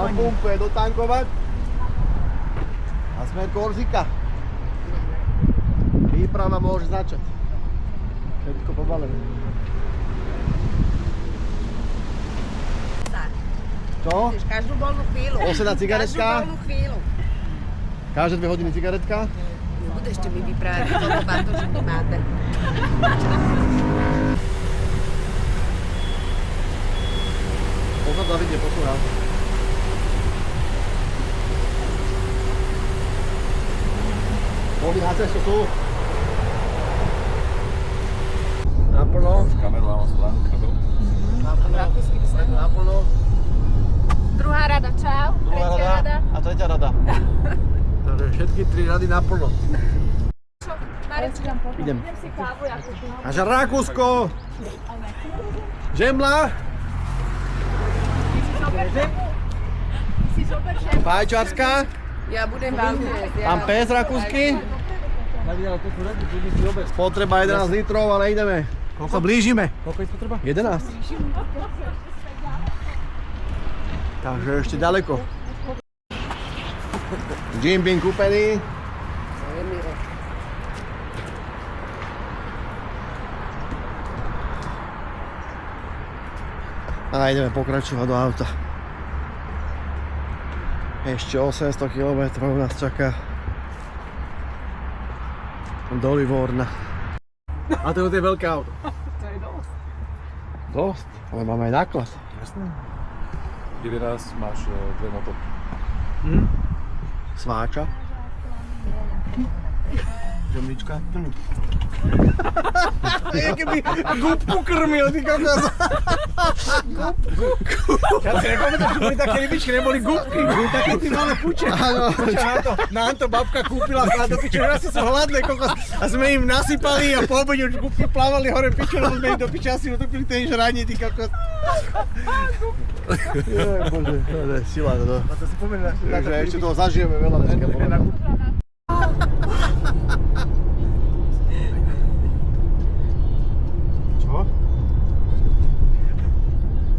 Na pumpe dotankovať. A smer Korzika. Výprava môže začať. Všetko pobalené. Čo? Každú voľnú chvíľu. Posledná cigaretka? Každú voľnú chvíľu. Každé 2 hodiny cigaretka? Budeš mi vyprávať, koľko batožiny máte. Pozor, David neposlúhal. Poď na cestu tu. Naplno. Kameru mám stranu, kabel. Naplno. Druhá rada, čau. Druhá Tretia rada. a tretia rada. Takže všetky 3 rady naplno. Marečka, Idem. idem si kávu, ja kúpim. Až Rakúsko. Žemla. Si zober šéf. Fajčarská. Ja budem vám viesť. Tam pes rakúsky. Spotreba 11 litrov, ale ideme. Sa blížime. Koľko je spotreba? 11. Takže ešte ďaleko. Jim Beam kúpený. A ideme pokračovať do auta. Ešte 800 km nás čaká do Livorna. A to je veľké auto. To je dosť. Dosť, ale máme aj náklad. Jasné. 11 máš 2 motor. Sváča. Žemlička. Keby gubku krmil, ty kokos. Ja si nepamätám, že boli také rybičky, neboli gubky, boli také ty malé puče. Áno. Nám to babka kúpila a do piče, asi sú hladné kokos a sme im nasypali a po obede už gubky plávali hore piče, lebo sme im do piče asi utopili ten žranie, ty kokos. Bože, to je sila to. A to si pomenáš. Takže ešte toho zažijeme veľa dneska. Čo?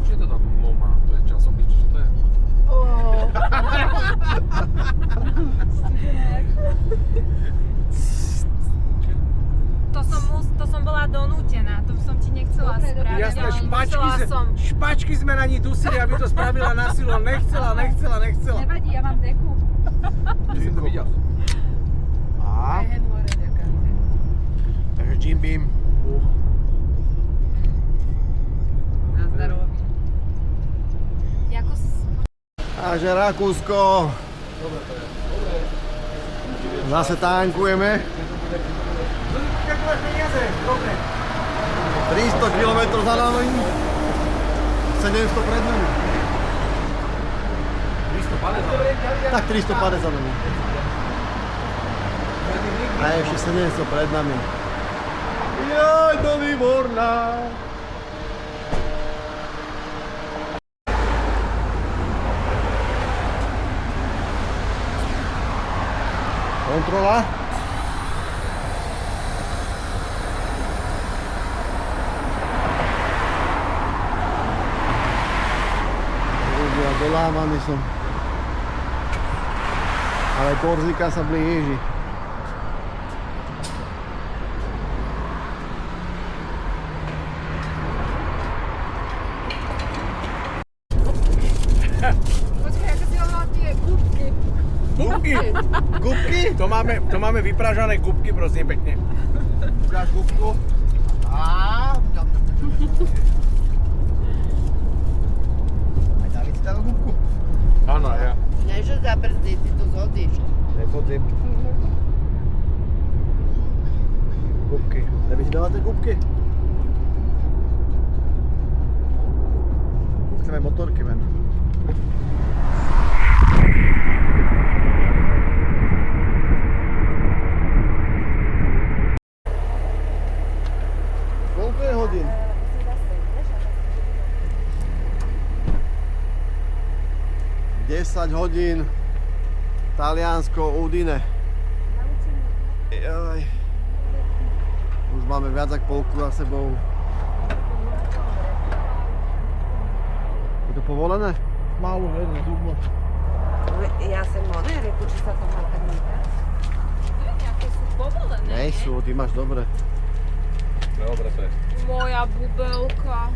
Čo je to tam MoMA? To je časopis, čo to je? To som bola donútená, to som ti nechcela spraviť. Jasné, ale musela som. špačky sme na ní dusili, aby to spravila na silu, nechcela. Nevadí, ja mám deku. Kde si to videl? A? Takže Jim Beam. Na zdravie. Takže Rakúsko. Zase tankujeme. 300 km za nami. 700 pred nami. 350? Tak 350 za nami. A ešte 700 pred nami. Jaj, do Livorna. Kontrola. Ľudia, dolámaný som. Ale Korzika sa blíži. Počkaj, ako si hovorila tie gubky. Gubky? To máme vypražané gubky, prosím pekne. Ukáž gubku. Aj dali si tam gubku? Áno, ja. Nie, že zabrzdí, ty to zhodíš. Nechodím. Gubky. Neby si dala tie gubky? Chceme motorky ven. Koľko je hodín? 10 hodín. Taliansko, Udine. Jaj. Už máme viac ako polku za sebou. Je to povolené? Malú jednu zubu. Ja sem one, reku, či sa to má tak mýta. Nejaké sú povolené, Nej sú, ty máš dobre. Dobre, to je. Moja bubelka.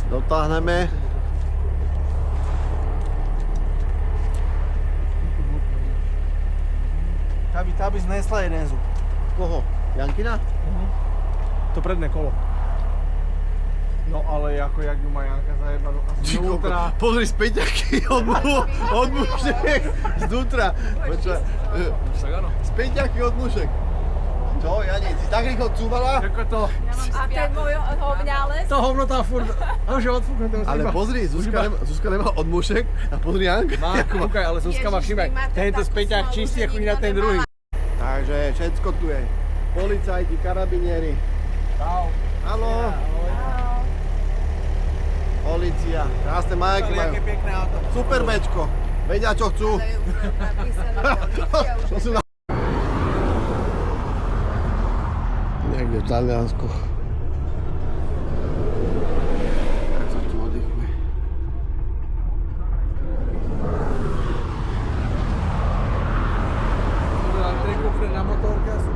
Dotáhneme. Tá by znesla jeden zub. Koho? Jankina? To predné kolo. No ale ako jak ju má Janka zajebať znútra. Pozri späť, aký odmušek znútra. Počúvaj, Tak áno. späť aký odmušek. Čo, Jani, si tak rýchlo cúvala? Ako to, A ten môj hovňales? to hovno tá furt, že odfúkne to Ale pozri, Zuzka nemá odmušek a pozri Janka. Má, kúkaj, ale Zuzka má Ježiš, všimaj, vy máte tento takú späťák smalu, čistý že ako nikto na ten nemá. druhý. Takže všetko tu je. Policajti, karabinieri. Čau. Haló. Polícia. Krásne majaky majú. Aké pekné auto. Super mečko. Vedia, čo chcú. To je už napísané policia, už To sú na... Niekde v Taliansku. Tak sa tu oddychuje. Tri kufre na motorke sú.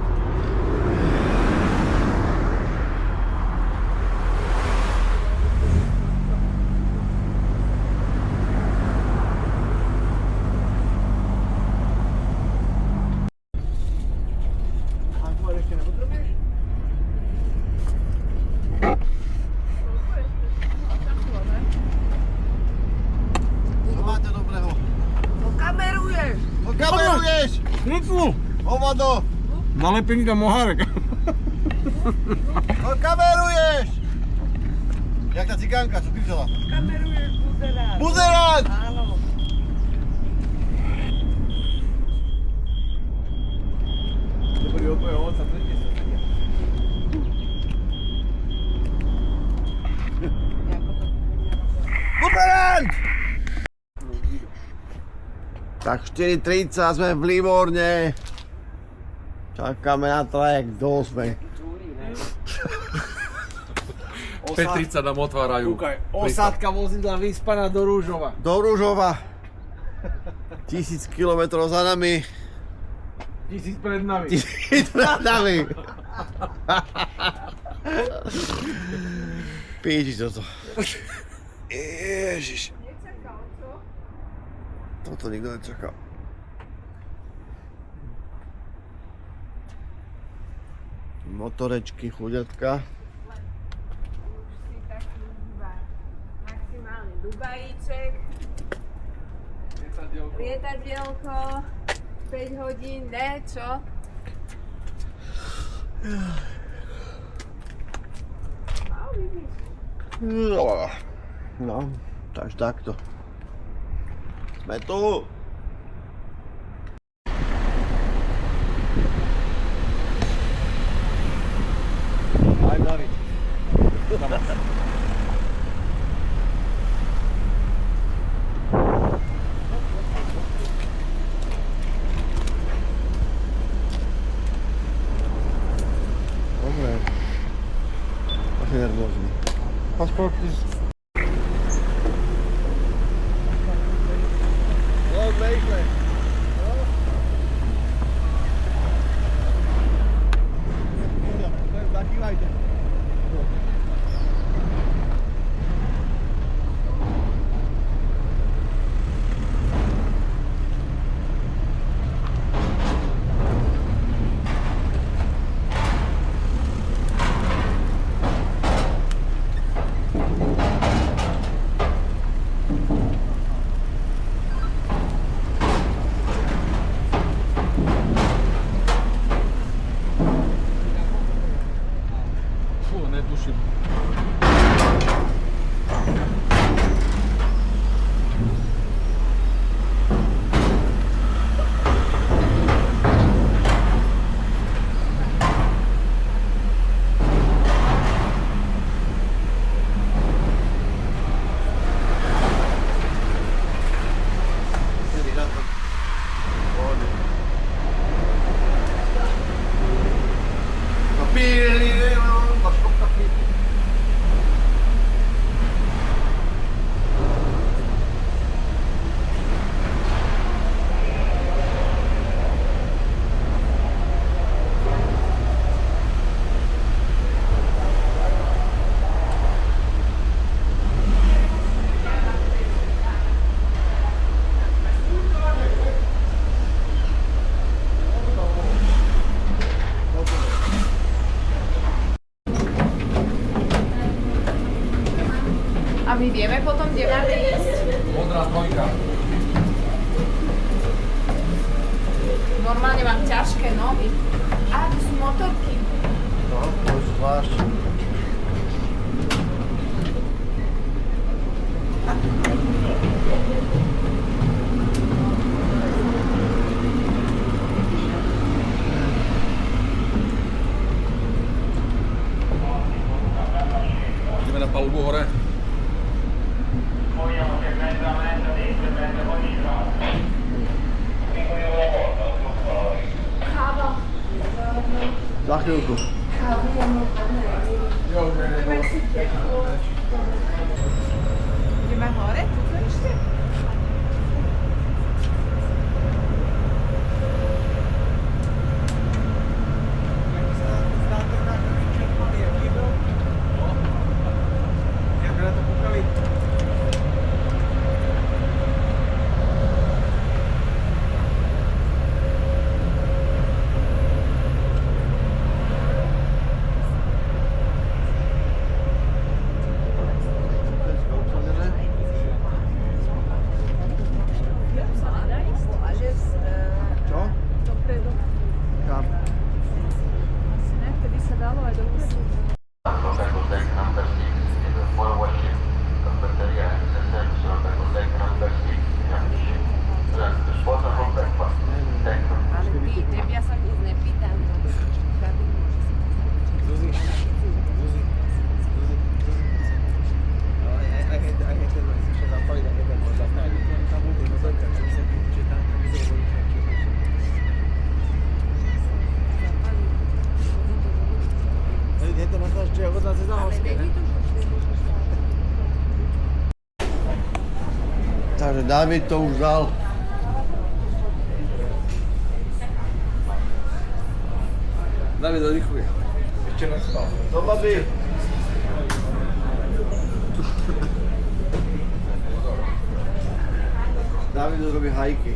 Ešte nepotrebuješ? Čo máte dobrého? To kameruješ. No kameruješ! Krucu! Hovado! Nalepený tam mohárek. No kameruješ! Jak tá cigánka, čo kričala? Kameruješ buzerát. Buzerát! Áno. Dobrý odpoje ovoca, tretie sa tretie. Buterant! Tak 4:30 sme v Livorne. Čakáme na trajekt do 8. 5:30 nám otvárajú. Kúkaj, osádka vozidla vyspaná do Rúžova. Do Ružova. 1000 km za nami. 1000 pred nami. 1000 pred nami. Píči toto. Ježiš. Toto nikto nečakal. Motorečky, chuďatka. Si taký iba maximálny Dubajíček. Lietadielko. 5 hodín, ne, čo? No, takže takto. Sme tu. Aj David. Dobre. Asi nervózny. Passport is... Loď rýchle. Zakývajte. My vieme potom, kde máme ísť? Modrá trojka. Normálne mám ťažké nohy. Á, tu sú motorky. No, to je zvlášť. Ideme na palubu hore. Za chvíľku. Ideme hore? Tuto ešte? Jak na to kúkali? Čo? Kam? Ne, vtedy sa dalo aj dopredu. Ale ty, tebia sa nic nepýtam. Zuzi. Aj keď ten sa zapali, tak je ten zapali. Tam bude motorka, čo sa že tam nezrobili niečo. Je to na to, že od nás je za Ale horské, není ne? to Takže David to už dal. David oddychuje. Ešte nespal. No babi. David robí hajky.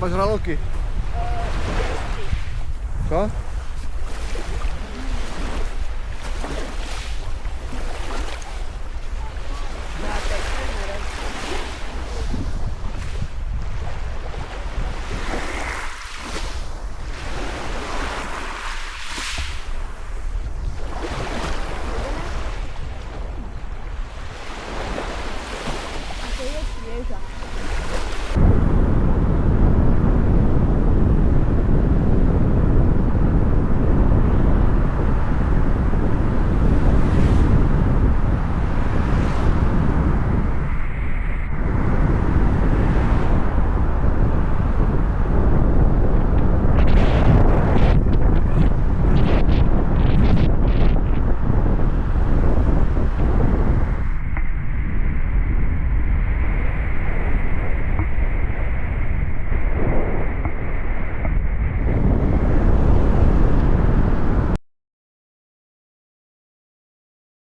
máš hranolky? Čo?